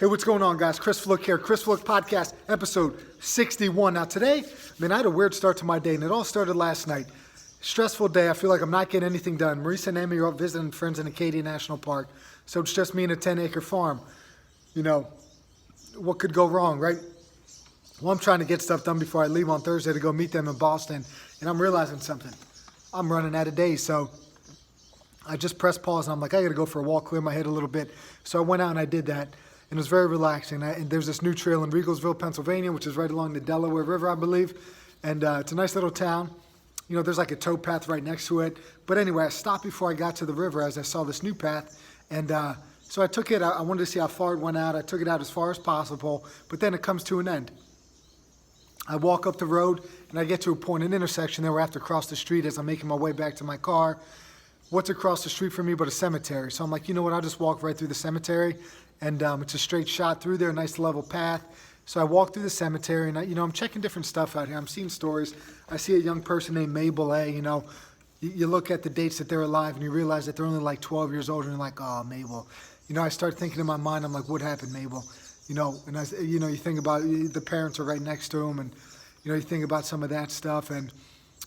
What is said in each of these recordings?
Hey, what's going on, guys? Chris Flick here, Chris Flick Podcast, episode 61. Now today, I had a weird start to my day, and it all started last night. Stressful day. I feel like I'm not getting anything done. Marisa and Amy are up visiting friends in Acadia National Park, so it's just me and a 10-acre farm. You know, what could go wrong, right? Well, I'm trying to get stuff done before I leave on Thursday to go meet them in Boston, and I'm realizing something. I'm running out of days, so I just pressed pause, and I'm like, I got to go for a walk, clear my head a little bit. So I went out and I did that. And it was very relaxing. And there's this new trail in Regalsville, Pennsylvania, which is right along the Delaware River, I believe. And it's a nice little town. You know, there's like a tow path right next to it. But anyway, I stopped before I got to the river as I saw this new path. And so I took it, I wanted to see how far it went out. I took it out as far as possible, but then it comes to an end. I walk up the road and I get to a point, an intersection there where I have to cross the street as I'm making my way back to my car. What's across the street from me but a cemetery? So I'm like, you know what, I'll just walk right through the cemetery. And it's a straight shot through there, a nice level path. So I walk through the cemetery, and I'm checking different stuff out here. I'm seeing stories. I see a young person named Mabel A. You look at the dates that they're alive, and you realize that they're only like 12 years old, and you're like, oh, Mabel. I start thinking in my mind, I'm like, what happened, Mabel? And you think about the parents are right next to them, and you think about some of that stuff, and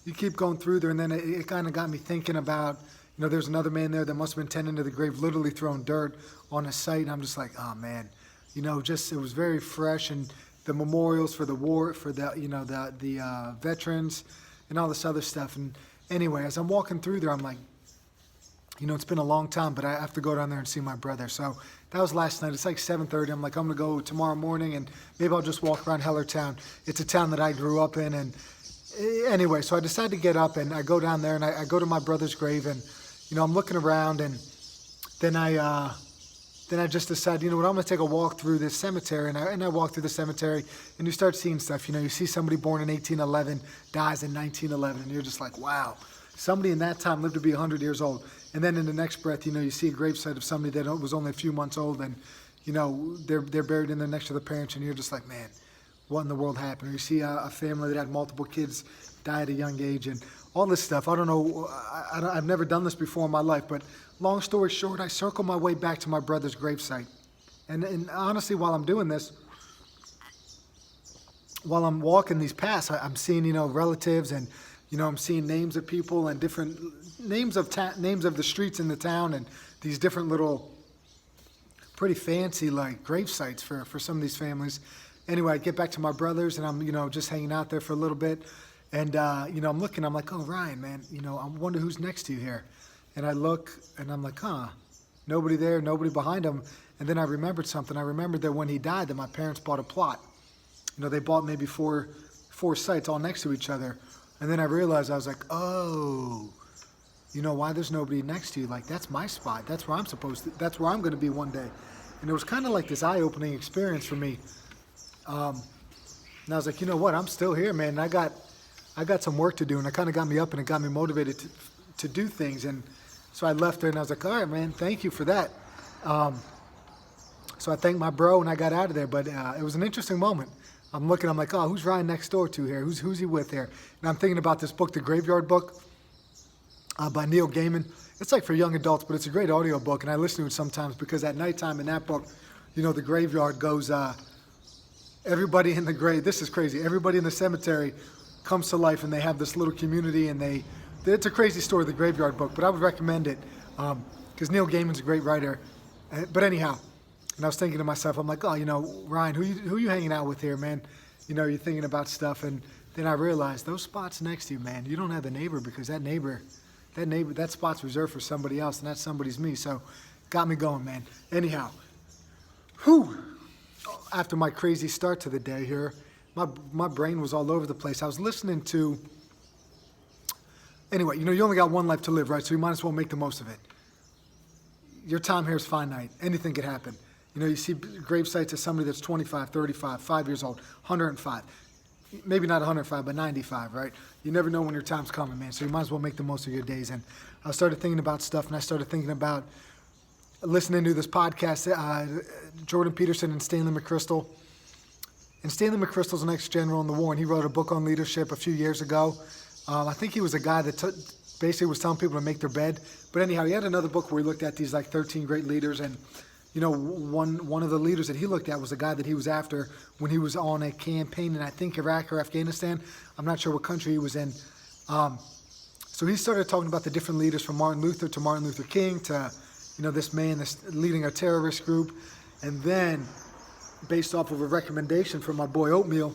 you keep going through there, and then it kind of got me thinking about. There's another man there that must have been tending to the grave, literally throwing dirt on a site. And I'm just like, oh man, it was very fresh. And the memorials for the war, for the veterans and all this other stuff. And anyway, as I'm walking through there, I'm like, it's been a long time, but I have to go down there and see my brother. So that was last night. It's like 7:30. I'm like, I'm going to go tomorrow morning and maybe I'll just walk around Hellertown. It's a town that I grew up in. And anyway, so I decided to get up and I go down there and I go to my brother's grave and I'm looking around, and then I just decide, what, I'm going to take a walk through this cemetery, and I walk through the cemetery, and you start seeing stuff. You see somebody born in 1811, dies in 1911, and you're just like, wow, somebody in that time lived to be 100 years old. And then in the next breath, you see a gravesite of somebody that was only a few months old, and they're buried in there next to the parents, and you're just like, man, what in the world happened? Or you see a family that had multiple kids die at a young age, and all this stuff. I don't know, I've never done this before in my life, but long story short, I circle my way back to my brother's gravesite. And honestly, while I'm doing this, while I'm walking these paths, I'm seeing, relatives, and, I'm seeing names of people and different names of the streets in the town, and these different little pretty fancy like grave sites for some of these families. Anyway, I get back to my brother's, and I'm, just hanging out there for a little bit. And, I'm looking, I'm like, oh, Ryan, man, I wonder who's next to you here. And I look, and I'm like, nobody there, nobody behind him. And then I remembered something. I remembered that when he died, that my parents bought a plot. They bought maybe four sites all next to each other. And then I realized, I was like, oh, why there's nobody next to you? Like, that's my spot. That's where that's where I'm going to be one day. And it was kind of like this eye-opening experience for me. And I was like, you know what? I'm still here, man. And I got some work to do, and it kind of got me up, and it got me motivated to do things. And so I left there, and I was like, all right, man, thank you for that. So I thanked my bro, and I got out of there. But it was an interesting moment. I'm looking, I'm like, oh, who's Ryan next door to here? Who's he with here? And I'm thinking about this book, The Graveyard Book, by Neil Gaiman. It's like for young adults, but it's a great audio book, and I listen to it sometimes because at nighttime in that book, the graveyard goes, everybody in the grave, this is crazy, everybody in the cemetery comes to life, and they have this little community, and it's a crazy story, The Graveyard Book, but I would recommend it because Neil Gaiman's a great writer. But anyhow, and I was thinking to myself, I'm like, oh, Ryan, who you hanging out with here, man? You're thinking about stuff, and then I realized those spots next to you, man, you don't have the neighbor because that spot's reserved for somebody else, and that somebody's me. So got me going, man. Anyhow, after my crazy start to the day here, my brain was all over the place. I was listening to, anyway, you only got one life to live, right? So you might as well make the most of it. Your time here is finite. Anything could happen. You see grave sites of somebody that's 25, 35, 5 years old, 105. Maybe not 105, but 95, right? You never know when your time's coming, man. So you might as well make the most of your days. And I started thinking about stuff, and I started thinking about listening to this podcast, Jordan Peterson and Stanley McChrystal. And Stanley McChrystal's an ex-general in the war, and he wrote a book on leadership a few years ago. I think he was a guy that basically was telling people to make their bed. But anyhow, he had another book where he looked at these like 13 great leaders, and one of the leaders that he looked at was a guy that he was after when he was on a campaign in, I think, Iraq or Afghanistan. I'm not sure what country he was in. So he started talking about the different leaders, from Martin Luther to Martin Luther King to, this man that's leading a terrorist group. And then, based off of a recommendation from my boy Oatmeal,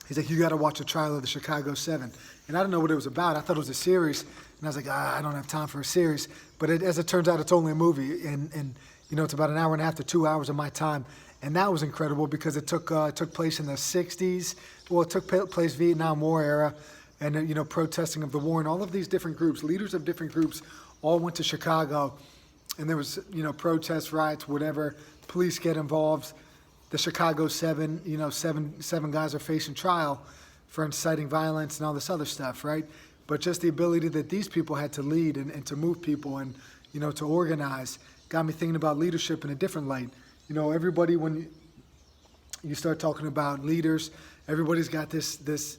he's like, you got to watch the trial of the Chicago 7. And I didn't know what it was about. I thought it was a series. And I was like, I don't have time for a series. But as it turns out, it's only a movie. And it's about an hour and a half to 2 hours of my time. And that was incredible because it took place in the 60s. Well, it took place Vietnam War era. And, protesting of the war. And all of these different groups, leaders of different groups, all went to Chicago. And there was, protests, riots, whatever. Police get involved. The Chicago 7, seven guys are facing trial for inciting violence and all this other stuff, right? But just the ability that these people had to lead and to move people and, to organize got me thinking about leadership in a different light. Everybody, when you start talking about leaders, everybody's got this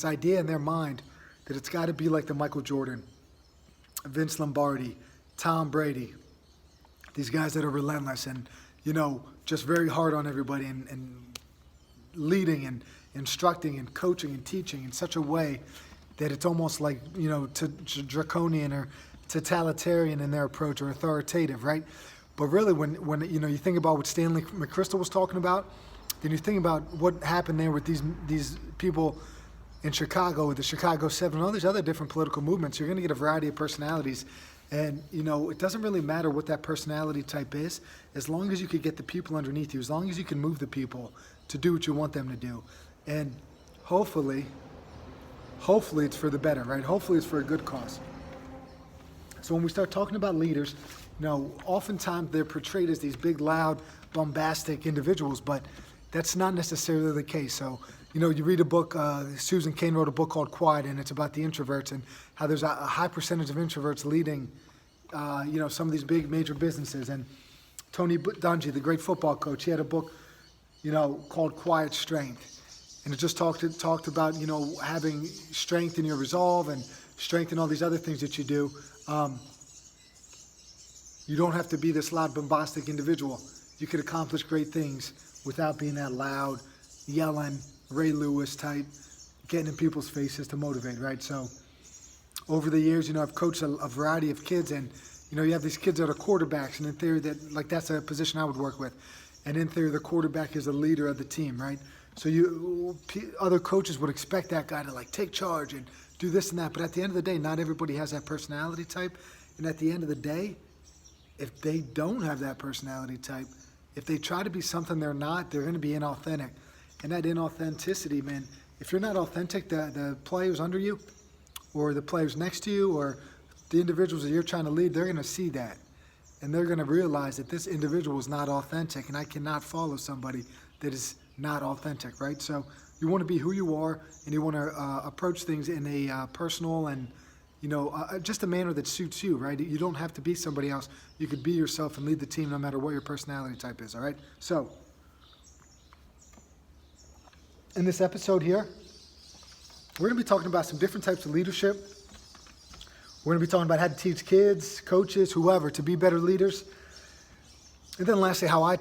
idea in their mind that it's got to be like the Michael Jordan, Vince Lombardi, Tom Brady, these guys that are relentless and, just very hard on everybody and leading and instructing and coaching and teaching in such a way that it's almost like, to draconian or totalitarian in their approach or authoritative, right? But really, when you think about what Stanley McChrystal was talking about, then you think about what happened there with these people in Chicago, with the Chicago 7, and all these other different political movements. You're going to get a variety of personalities. And, it doesn't really matter what that personality type is, as long as you can get the people underneath you, as long as you can move the people to do what you want them to do. And hopefully it's for the better, right? Hopefully it's for a good cause. So when we start talking about leaders, oftentimes they're portrayed as these big, loud, bombastic individuals, but that's not necessarily the case. So, you read a book, Susan Cain wrote a book called Quiet, and it's about the introverts and how there's a high percentage of introverts leading, some of these big major businesses. And Tony Dungy, the great football coach, he had a book, called Quiet Strength. And it just talked about, having strength in your resolve and strength in all these other things that you do. You don't have to be this loud, bombastic individual. You could accomplish great things without being that loud, yelling, Ray Lewis type, getting in people's faces to motivate, right? So over the years, I've coached a variety of kids, and, you have these kids that are quarterbacks, and in theory that's a position I would work with. And in theory, the quarterback is a leader of the team, right? So other coaches would expect that guy to take charge and do this and that. But at the end of the day, not everybody has that personality type. And at the end of the day, if they don't have that personality type, if they try to be something they're not, they're going to be inauthentic. And that inauthenticity, man, if you're not authentic, the players under you or the players next to you or the individuals that you're trying to lead, they're going to see that. And they're going to realize that this individual is not authentic, and I cannot follow somebody that is not authentic, right? So you want to be who you are, and you want to approach things in a personal and, just a manner that suits you, right? You don't have to be somebody else. You could be yourself and lead the team no matter what your personality type is, all right? So in this episode here, we're going to be talking about some different types of leadership. We're going to be talking about how to teach kids, coaches, whoever, to be better leaders. And then lastly, how I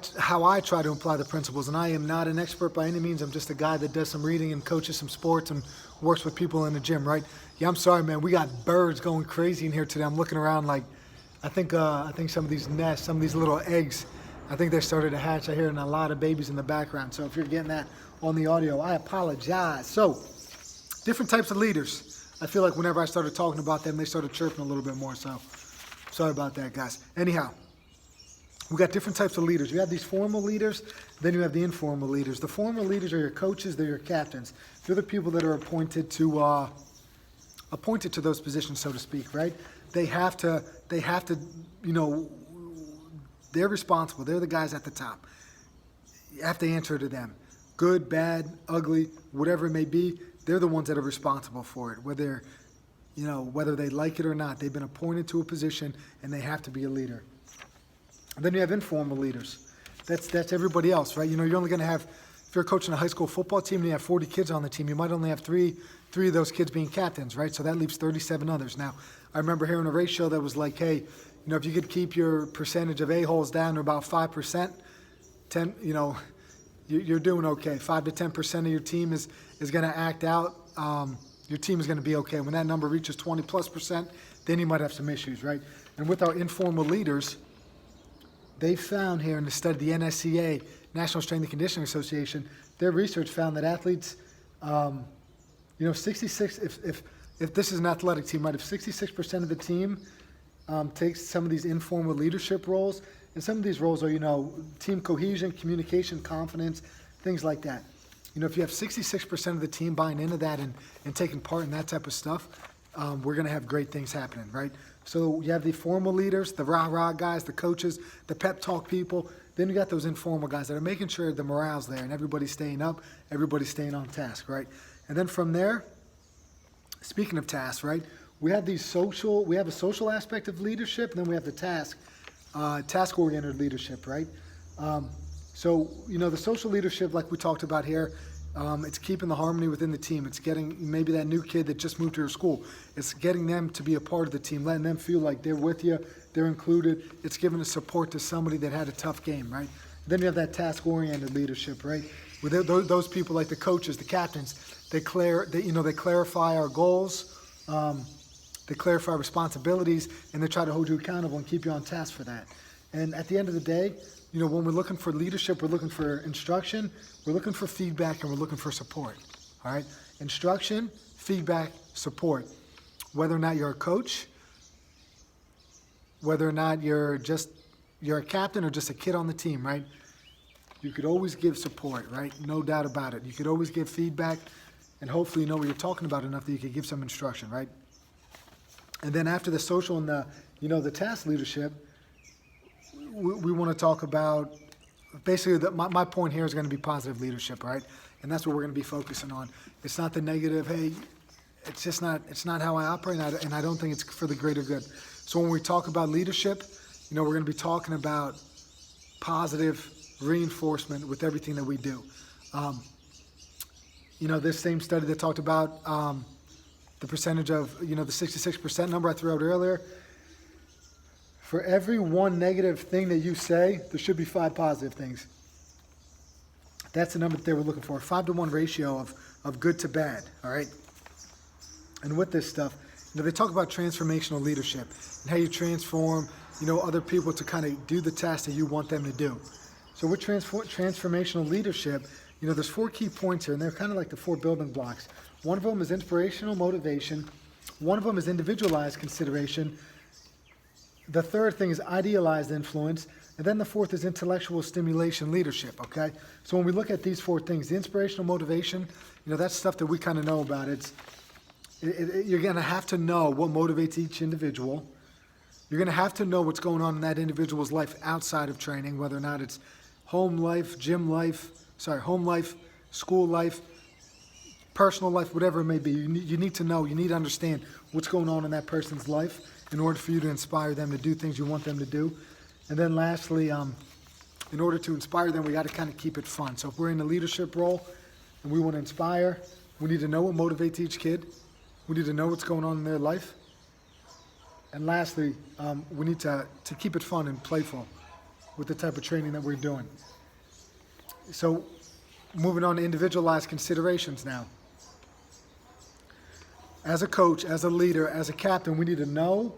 try to apply the principles. And I am not an expert by any means. I'm just a guy that does some reading and coaches some sports and works with people in the gym, right? Yeah, I'm sorry, man. We got birds going crazy in here today. I'm looking around like, I think some of these nests, some of these little eggs, I think they started to hatch. I hear a lot of babies in the background. So if you're getting that on the audio, I apologize. So different types of leaders. I feel like whenever I started talking about them, they started chirping a little bit more. So sorry about that, guys. Anyhow, we got different types of leaders. You have these formal leaders, then you have the informal leaders. The formal leaders are your coaches, they're your captains. They're the people that are appointed to those positions, so to speak, right? They have to, they're responsible. They're the guys at the top. You have to answer to them. Good, bad, ugly, whatever it may be, they're the ones that are responsible for it. Whether they like it or not, they've been appointed to a position and they have to be a leader. And then you have informal leaders. That's everybody else, right? You're only going to have you're coaching a high school football team and you have 40 kids on the team, you might only have three of those kids being captains, right? So that leaves 37 others. Now, I remember hearing a ratio that was like, hey, if you could keep your percentage of a-holes down to about 5%, you're doing okay. 5 to 10% of your team is going to act out. Your team is going to be okay. When that number reaches 20+%, then you might have some issues, right? And with our informal leaders, they found here in the study, the NSCA, National Strength and Conditioning Association, their research found that athletes, 66, if this is an athletic team, right, if 66% of the team takes some of these informal leadership roles, and some of these roles are, team cohesion, communication, confidence, things like that. If you have 66% of the team buying into that and taking part in that type of stuff, we're going to have great things happening, right? So you have the formal leaders, the rah-rah guys, the coaches, the pep talk people. Then you got those informal guys that are making sure the morale's there and everybody's staying up, everybody's staying on task, right? And then from there, speaking of tasks, right, we have a social aspect of leadership, and then we have the task-oriented leadership, right? So, the social leadership, like we talked about here, it's keeping the harmony within the team. It's getting maybe that new kid that just moved to your school. It's getting them to be a part of the team, letting them feel like they're with you, they're included. It's giving a support to somebody that had a tough game, right? Then you have that task-oriented leadership, right? With those people like the coaches, the captains, they clarify our goals, they clarify responsibilities, and they try to hold you accountable and keep you on task for that. And at the end of the day, when we're looking for leadership, we're looking for instruction, we're looking for feedback, and we're looking for support, all right? Instruction, feedback, support. Whether or not you're a coach, whether or not you're a captain or just a kid on the team, right? You could always give support, right? No doubt about it. You could always give feedback, and hopefully you know what you're talking about enough that you could give some instruction, right? And then after the social and the task leadership, we want to talk about, basically my point here is going to be positive leadership, right? And that's what we're going to be focusing on. It's not the negative, hey, it's not how I operate, and I don't think it's for the greater good. So when we talk about leadership, we're going to be talking about positive reinforcement with everything that we do. This same study that talked about the percentage of, the 66% number I threw out earlier, for every one negative thing that you say, there should be 5 positive things. That's the number that they were looking for, a 5-to-1 ratio of good to bad, all right? And with this stuff, they talk about transformational leadership and how you transform, other people to kind of do the task that you want them to do. So with transformational leadership, there's 4 key points here, and they're kind of like the 4 building blocks. One of them is inspirational motivation. One of them is individualized consideration. The third thing is idealized influence. And then the fourth is intellectual stimulation leadership, okay? So when we look at these 4 things, the inspirational motivation, that's stuff that we kind of know about. You're going to have to know what motivates each individual. You're going to have to know what's going on in that individual's life outside of training, whether or not it's home life, school life, personal life, whatever it may be. You need to know, you need to understand what's going on in that person's life in order for you to inspire them to do things you want them to do. And then lastly, in order to inspire them, we got to kind of keep it fun. So if we're in a leadership role and we want to inspire, we need to know what motivates each kid. We need to know what's going on in their life. And lastly, we need to keep it fun and playful with the type of training that we're doing. So moving on to individualized considerations now. As a coach, as a leader, as a captain, we need to know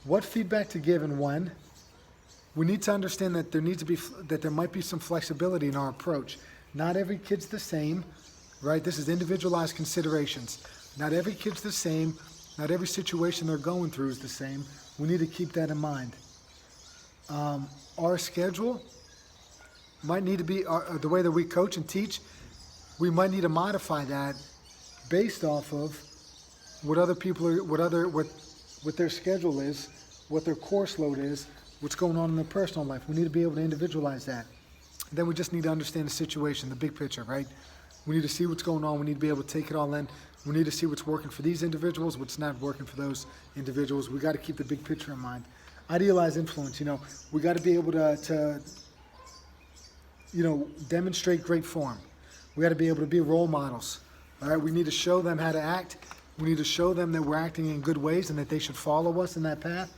what feedback to give and when. We need to understand that there might be some flexibility in our approach. Not every kid's the same, right? This is individualized considerations. Not every kid's the same. Not every situation they're going through is the same. We need to keep that in mind. Our schedule might need to be, the way that we coach and teach, we might need to modify that based off of what other people are, what their schedule is, what their course load is, what's going on in their personal life. We need to be able to individualize that. And then we just need to understand the situation, the big picture, right? We need to see what's going on. We need to be able to take it all in. We need to see what's working for these individuals, what's not working for those individuals. We got to keep the big picture in mind. Idealized influence, we got to be able to demonstrate great form. We got to be able to be role models. All right, we need to show them how to act. We need to show them that we're acting in good ways and that they should follow us in that path.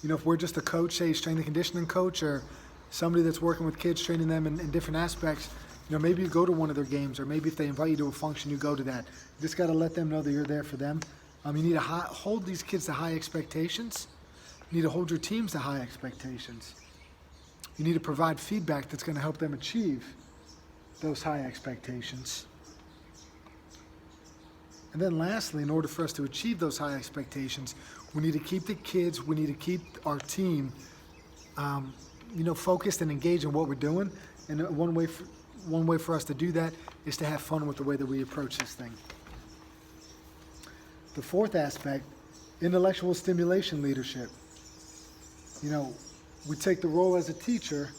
If we're just a coach, say strength and conditioning coach, or somebody that's working with kids, training them in different aspects, maybe you go to one of their games, or maybe if they invite you to a function, you go to that. You just got to let them know that you're there for them. You need to hold these kids to high expectations. You need to hold your teams to high expectations. You need to provide feedback that's going to help them achieve those high expectations. And then lastly, in order for us to achieve those high expectations, we need to keep the kids, we need to keep our team, focused and engaged in what we're doing. And one way for us to do that is to have fun with the way that we approach this thing. The fourth aspect, intellectual stimulation leadership. We take the role as a teacher.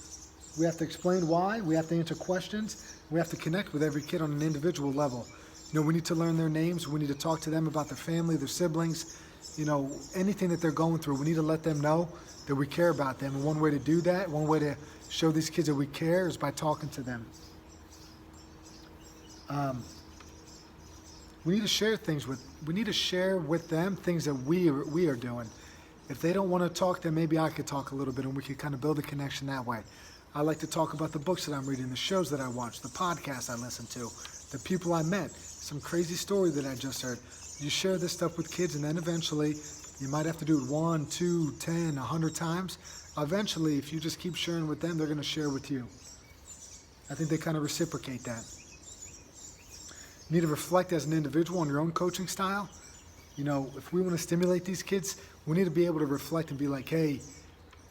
We have to explain why. We have to answer questions. We have to connect with every kid on an individual level. We need to learn their names. We need to talk to them about their family, their siblings, anything that they're going through. We need to let them know that we care about them. And one way to do that, one way to show these kids that we care is by talking to them. We need to share with them things that we are doing. If they don't want to talk, then maybe I could talk a little bit and we could kind of build a connection that way. I like to talk about the books that I'm reading, the shows that I watch, the podcasts I listen to, the people I met, some crazy story that I just heard. You share this stuff with kids, and then eventually you might have to do it 1, 2, 10, 100 times. Eventually, if you just keep sharing with them, they're going to share with you. I think they kind of reciprocate that. You need to reflect as an individual on your own coaching style. If we want to stimulate these kids, we need to be able to reflect and be like, hey,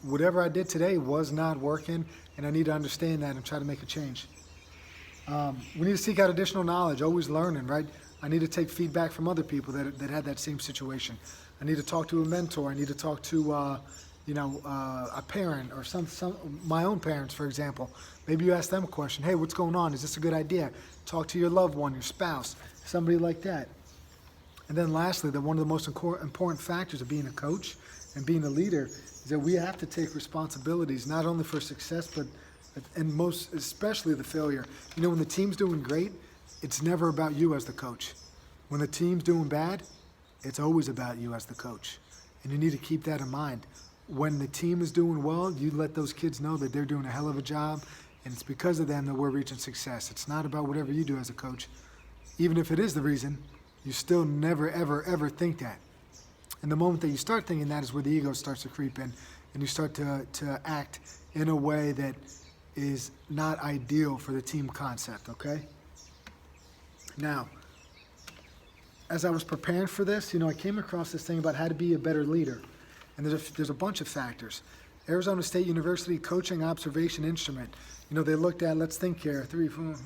whatever I did today was not working, and I need to understand that and try to make a change. We need to seek out additional knowledge, always learning, right? I need to take feedback from other people that had that same situation. I need to talk to a mentor. I need to talk to, a parent or some my own parents, for example. Maybe you ask them a question. Hey, what's going on? Is this a good idea? Talk to your loved one, your spouse, somebody like that. And then lastly, one of the most important factors of being a coach and being a leader is that we have to take responsibilities not only for success, and most especially the failure. When the team's doing great, it's never about you as the coach. When the team's doing bad, it's always about you as the coach. And you need to keep that in mind. When the team is doing well, you let those kids know that they're doing a hell of a job, and it's because of them that we're reaching success. It's not about whatever you do as a coach. Even if it is the reason, you still never, ever, ever think that. And the moment that you start thinking that is where the ego starts to creep in, and you start to act in a way that is not ideal for the team concept, okay? Now, as I was preparing for this, I came across this thing about how to be a better leader. And there's a bunch of factors. Arizona State University Coaching Observation Instrument. They looked at, let's think here, 3, 4,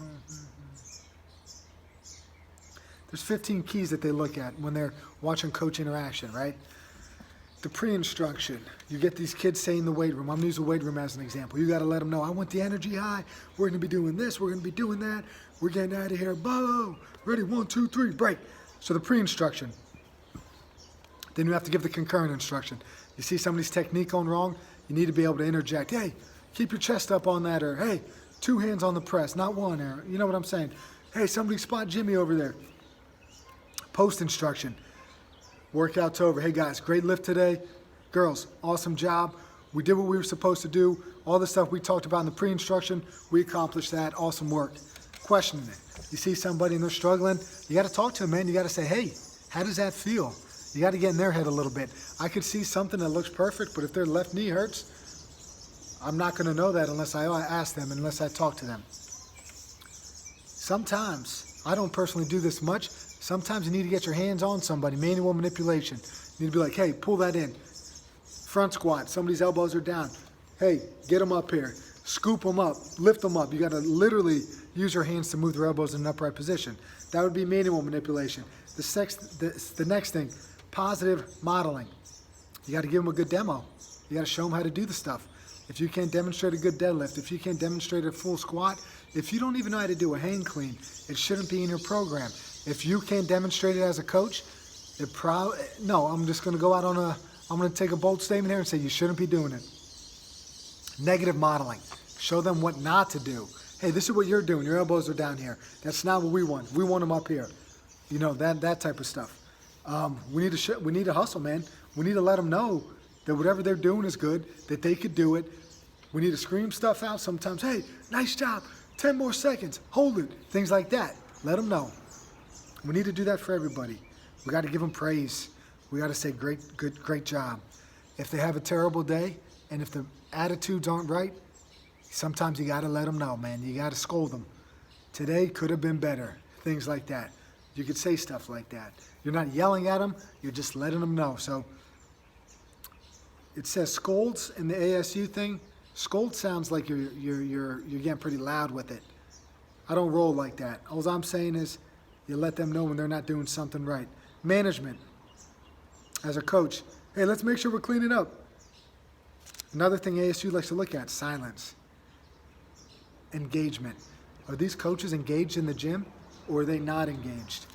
there's 15 keys that they look at when they're watching coach interaction, right? The pre-instruction. You get these kids saying in the weight room. I'm going to use the weight room as an example. You got to let them know, I want the energy high. We're going to be doing this. We're going to be doing that. We're getting out of here. Bo! Ready, 1, 2, 3, break. So the pre-instruction. Then you have to give the concurrent instruction. You see somebody's technique going wrong, you need to be able to interject. Hey, keep your chest up on that, or hey, 2 hands on the press, not 1. Or you know what I'm saying? Hey, somebody spot Jimmy over there. Post instruction. Workout's over. Hey guys, great lift today. Girls, awesome job. We did what we were supposed to do. All the stuff we talked about in the pre-instruction, we accomplished that. Awesome work. Questioning it. You see somebody and they're struggling, you got to talk to them, man. You got to say, hey, how does that feel? You got to get in their head a little bit. I could see something that looks perfect, but if their left knee hurts, I'm not going to know that unless I ask them, unless I talk to them. Sometimes, I don't personally do this much, sometimes you need to get your hands on somebody, manual manipulation. You need to be like, hey, pull that in. Front squat, somebody's elbows are down. Hey, get them up here. Scoop them up, lift them up. You got to literally use your hands to move their elbows in an upright position. That would be manual manipulation. The next thing, positive modeling. You got to give them a good demo. You got to show them how to do the stuff. If you can't demonstrate a good deadlift, if you can't demonstrate a full squat, if you don't even know how to do a hang clean, it shouldn't be in your program. If you can't demonstrate it as a coach, I'm just going to go out I'm going to take a bold statement here and say you shouldn't be doing it. Negative modeling. Show them what not to do. Hey, this is what you're doing. Your elbows are down here. That's not what we want. We want them up here. That type of stuff. We need to hustle, man. We need to let them know that whatever they're doing is good, that they could do it. We need to scream stuff out sometimes. Hey, nice job. 10 more seconds. Hold it. Things like that. Let them know. We need to do that for everybody. We got to give them praise. We got to say great job. If they have a terrible day and if the attitudes aren't right, sometimes you got to let them know, man. You got to scold them. Today could have been better. Things like that. You could say stuff like that. You're not yelling at them. You're just letting them know. So it says scolds in the ASU thing. Scold sounds like you're getting pretty loud with it. I don't roll like that. All I'm saying is you let them know when they're not doing something right. Management. As a coach, hey, let's make sure we're cleaning up. Another thing ASU likes to look at, silence. Engagement. Are these coaches engaged in the gym or are they not engaged?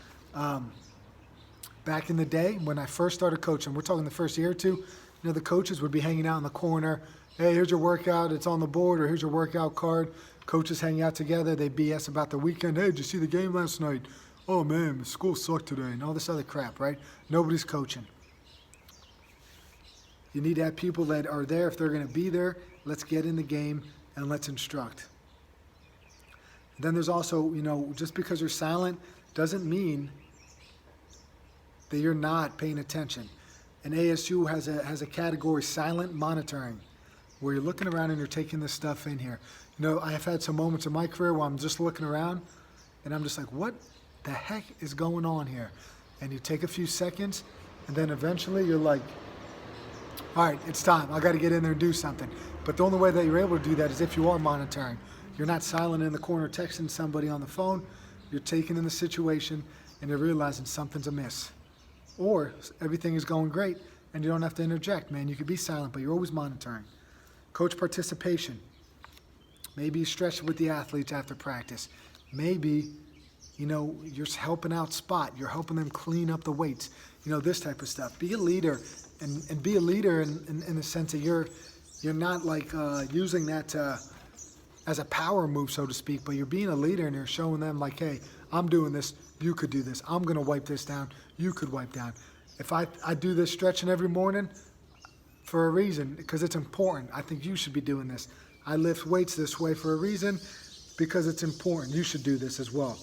Back in the day when I first started coaching, we're talking the first year or two, the coaches would be hanging out in the corner. Hey, here's your workout. It's on the board, or here's your workout card. Coaches hang out together. They BS about the weekend. Hey, did you see the game last night? Oh, man, school sucked today, and all this other crap, right? Nobody's coaching. You need to have people that are there. If they're going to be there, let's get in the game and let's instruct. Then there's also, just because you're silent doesn't mean that you're not paying attention. And ASU has a category, silent monitoring, where you're looking around and you're taking this stuff in here. I have had some moments in my career where I'm just looking around and I'm just like, what the heck is going on here? And you take a few seconds and then eventually you're like, all right, it's time. I got to get in there and do something. But the only way that you're able to do that is if you are monitoring. You're not silent in the corner texting somebody on the phone. You're taking in the situation and you're realizing something's amiss. Or everything is going great and you don't have to interject, man. You could be silent, but you're always monitoring. Coach participation. Maybe you stretch with the athletes after practice. Maybe, you're helping out spot. You're helping them clean up the weights. This type of stuff. Be a leader and be a leader in the sense that you're not like using that as a power move, so to speak, but you're being a leader and you're showing them like, hey, I'm doing this. You could do this. I'm going to wipe this down. You could wipe down. If I do this stretching every morning for a reason, because it's important. I think you should be doing this. I lift weights this way for a reason because it's important. You should do this as well.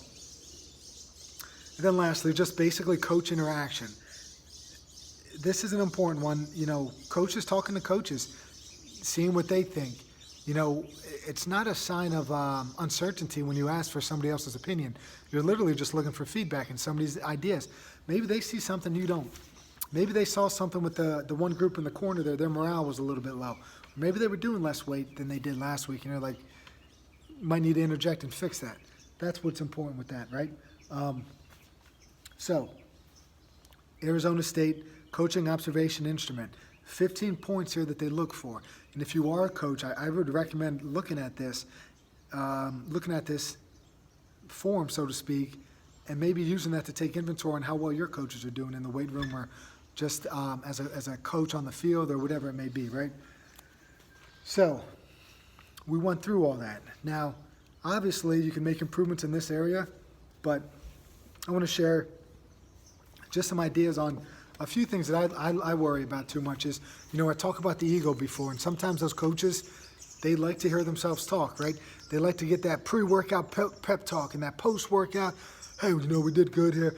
And then lastly, just basically coach interaction. This is an important one. Coaches talking to coaches, seeing what they think. It's not a sign of uncertainty when you ask for somebody else's opinion. You're literally just looking for feedback and somebody's ideas. Maybe they see something you don't. Maybe they saw something with the one group in the corner there. Their morale was a little bit low. Maybe they were doing less weight than they did last week, and they're like, might need to interject and fix that. That's what's important with that, right? So, Arizona State coaching observation instrument. 15 points here that they look for. And if you are a coach, I would recommend looking at this form, so to speak, and maybe using that to take inventory on how well your coaches are doing in the weight room or just as a coach on the field or whatever it may be, right? So we went through all that. Now, obviously, you can make improvements in this area, but I want to share just some ideas on a few things that I worry about too much is, I talk about the ego before, and sometimes those coaches, they like to hear themselves talk, right? They like to get that pre-workout pep talk and that post-workout, hey, we did good here.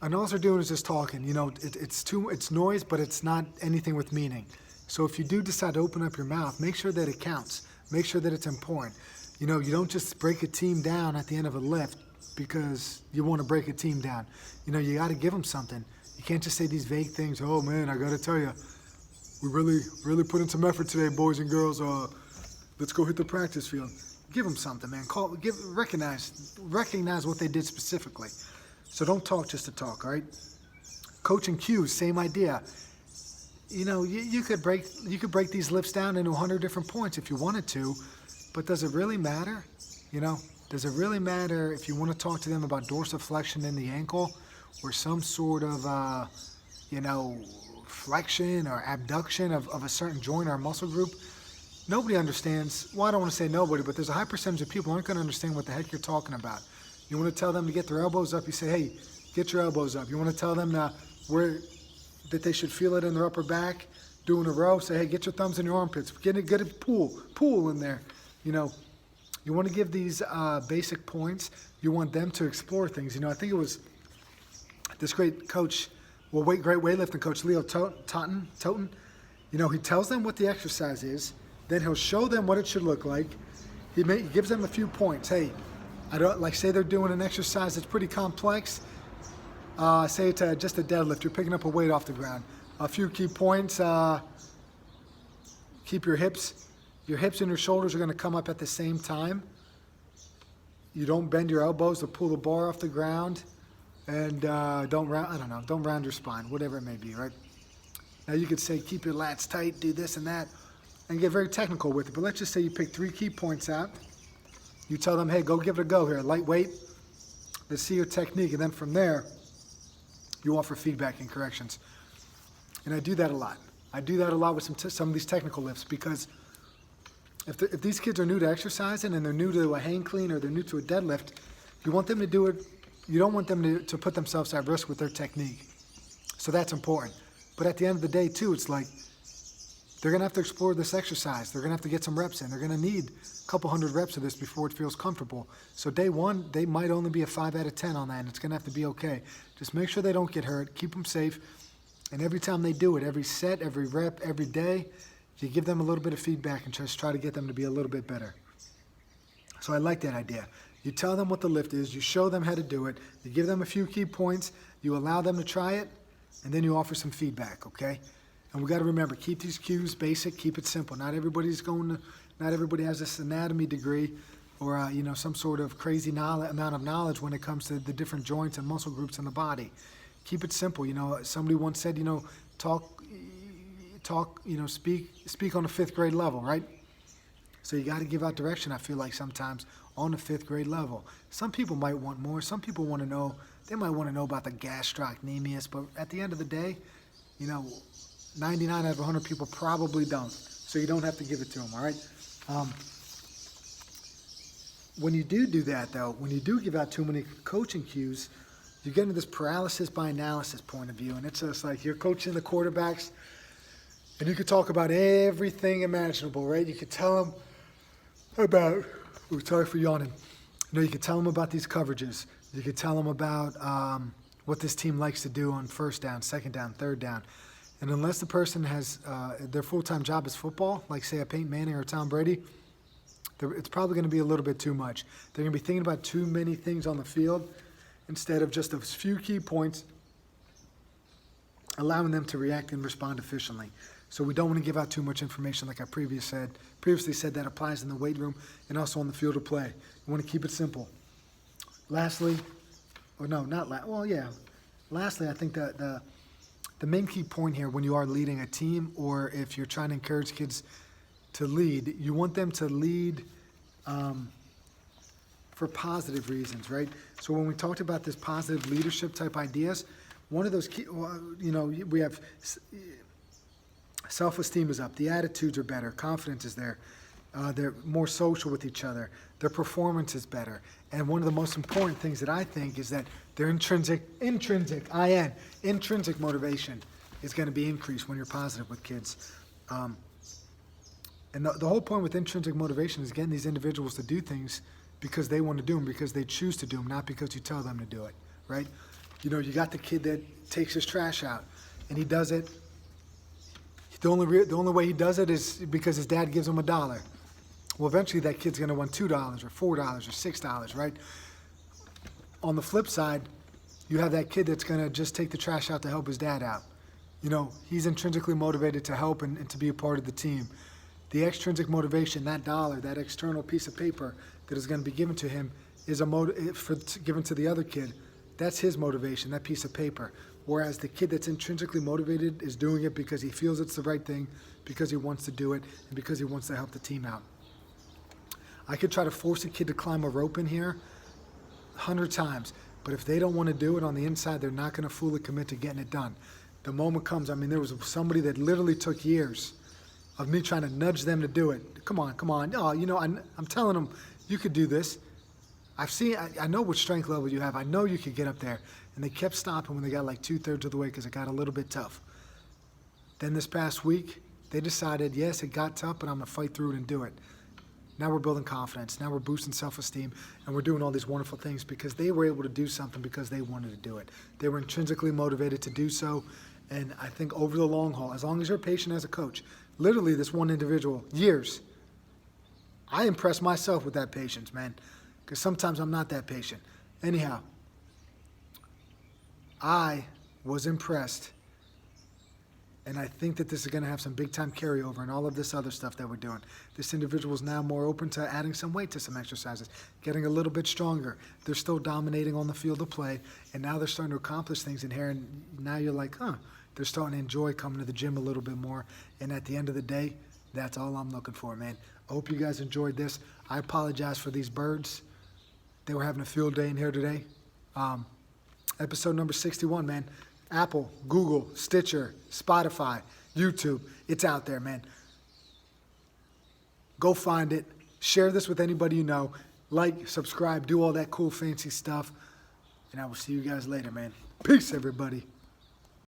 And all they're doing is just talking. It's noise, but it's not anything with meaning. So if you do decide to open up your mouth, make sure that it counts. Make sure that it's important. You don't just break a team down at the end of a lift because you want to break a team down. You got to give them something. You can't just say these vague things. Oh man, I got to tell you, we really put in some effort today, boys and girls. Let's go hit the practice field. Give them something, man. Recognize what they did specifically. So don't talk just to talk, all right? Coaching cues, same idea. You could break these lifts down into 100 different points if you wanted to, but does it really matter? Does it really matter if you want to talk to them about dorsiflexion in the ankle or some sort of, flexion or abduction of a certain joint or muscle group? nobody understands. Well, I don't want to say nobody, but there's a high percentage of people who aren't going to understand what the heck you're talking about. You want to tell them to get their elbows up, you say, hey, get your elbows up. You want to tell them that they should feel it in their upper back, do in a row, say, hey, get your thumbs in your armpits. Get a pool in there. You know, you want to give these basic points. You want them to explore things. You know, I think it was this great coach, great weightlifting coach, Leo Totten. You know, he tells them what the exercise is, then he'll show them what it should look like. He gives them a few points. Hey, say they're doing an exercise that's pretty complex. Say it's just a deadlift. You're picking up a weight off the ground. A few key points. Keep your hips and your shoulders are going to come up at the same time. You don't bend your elbows to pull the bar off the ground, and don't round your spine, whatever it may be, right? Now you could say keep your lats tight, do this and that, and get very technical with it. But let's just say you pick 3 key points out. You tell them, hey, go give it a go here, lightweight. Let's see your technique, and then from there, you offer feedback and corrections. And I do that a lot. I do that a lot with some of these technical lifts, because if these kids are new to exercising and they're new to a hang clean or they're new to a deadlift, you want them to do it. You don't want them to put themselves at risk with their technique. So that's important. But at the end of the day, too, it's like they're going to have to explore this exercise. They're going to have to get some reps in. They're going to need a couple hundred reps of this before it feels comfortable. So day one, they might only be a 5 out of 10 on that, and it's going to have to be okay. Just make sure they don't get hurt. Keep them safe. And every time they do it, every set, every rep, every day, you give them a little bit of feedback and just try to get them to be a little bit better. So I like that idea. You tell them what the lift is. You show them how to do it. You give them a few key points. You allow them to try it, and then you offer some feedback, okay? And we got to remember, keep these cues basic, keep it simple. Not everybody has this anatomy degree or some sort of crazy amount of knowledge when it comes to the different joints and muscle groups in the body. Keep it simple. You know, somebody once said, speak on a 5th grade level, right? So you got to give out direction, I feel like, sometimes on the 5th grade level. Some people might want more. Some people want to know, they might want to know about the gastrocnemius, but at the end of the day, 99 out of 100 people probably don't. So you don't have to give it to them, all right? When you do that, though, when you do give out too many coaching cues, you get into this paralysis by analysis point of view, and it's just like you're coaching the quarterbacks, and you could talk about everything imaginable, right? You could tell them about, sorry for yawning, you could tell them about these coverages. You could tell them about what this team likes to do on 1st down, 2nd down, 3rd down. And unless the person has their full-time job is football, like say a Peyton Manning or Tom Brady, it's probably going to be a little bit too much. They're going to be thinking about too many things on the field instead of just a few key points, allowing them to react and respond efficiently. So we don't want to give out too much information, like I previously said that applies in the weight room and also on the field of play. We want to keep it simple. Lastly, Lastly, I think that the main key point here when you are leading a team or if you're trying to encourage kids to lead, you want them to lead for positive reasons, right? So when we talked about this positive leadership type ideas, one of those key, we have self-esteem is up, the attitudes are better, confidence is there, they're more social with each other, their performance is better, and one of the most important things that I think is that their intrinsic motivation is going to be increased when you're positive with kids. And the whole point with intrinsic motivation is getting these individuals to do things because they want to do them, because they choose to do them, not because you tell them to do it, right? You got the kid that takes his trash out, and he does it. The only way he does it is because his dad gives him $1. Well, eventually that kid's going to want $2 or $4 or $6, right? On the flip side, you have that kid that's going to just take the trash out to help his dad out. He's intrinsically motivated to help and to be a part of the team. The extrinsic motivation, that dollar, that external piece of paper that is going to be given to him is given to the other kid. That's his motivation, that piece of paper. Whereas the kid that's intrinsically motivated is doing it because he feels it's the right thing, because he wants to do it, and because he wants to help the team out. I could try to force a kid to climb a rope in here 100 times, but if they don't want to do it on the inside, they're not going to fully commit to getting it done. The moment comes, there was somebody that literally took years of me trying to nudge them to do it. Come on. Oh, I'm telling them, you could do this. I know what strength level you have. I know you could get up there. And they kept stopping when they got like 2/3 of the way because it got a little bit tough. Then this past week, they decided, yes, it got tough, but I'm going to fight through it and do it. Now we're building confidence. Now we're boosting self-esteem, and we're doing all these wonderful things because they were able to do something because they wanted to do it. They were intrinsically motivated to do so, and I think over the long haul, as long as you're patient as a coach, literally this one individual, years, I impress myself with that patience, man, because sometimes I'm not that patient. Anyhow, I was impressed. And I think that this is going to have some big-time carryover and all of this other stuff that we're doing. This individual is now more open to adding some weight to some exercises, getting a little bit stronger. They're still dominating on the field of play, and now they're starting to accomplish things in here, and now you're like, they're starting to enjoy coming to the gym a little bit more. And at the end of the day, that's all I'm looking for, man. I hope you guys enjoyed this. I apologize for these birds. They were having a field day in here today. Episode number 61, man. Apple, Google, Stitcher, Spotify, YouTube. It's out there, man. Go find it. Share this with anybody you know. Like, subscribe, do all that cool, fancy stuff. And I will see you guys later, man. Peace, everybody.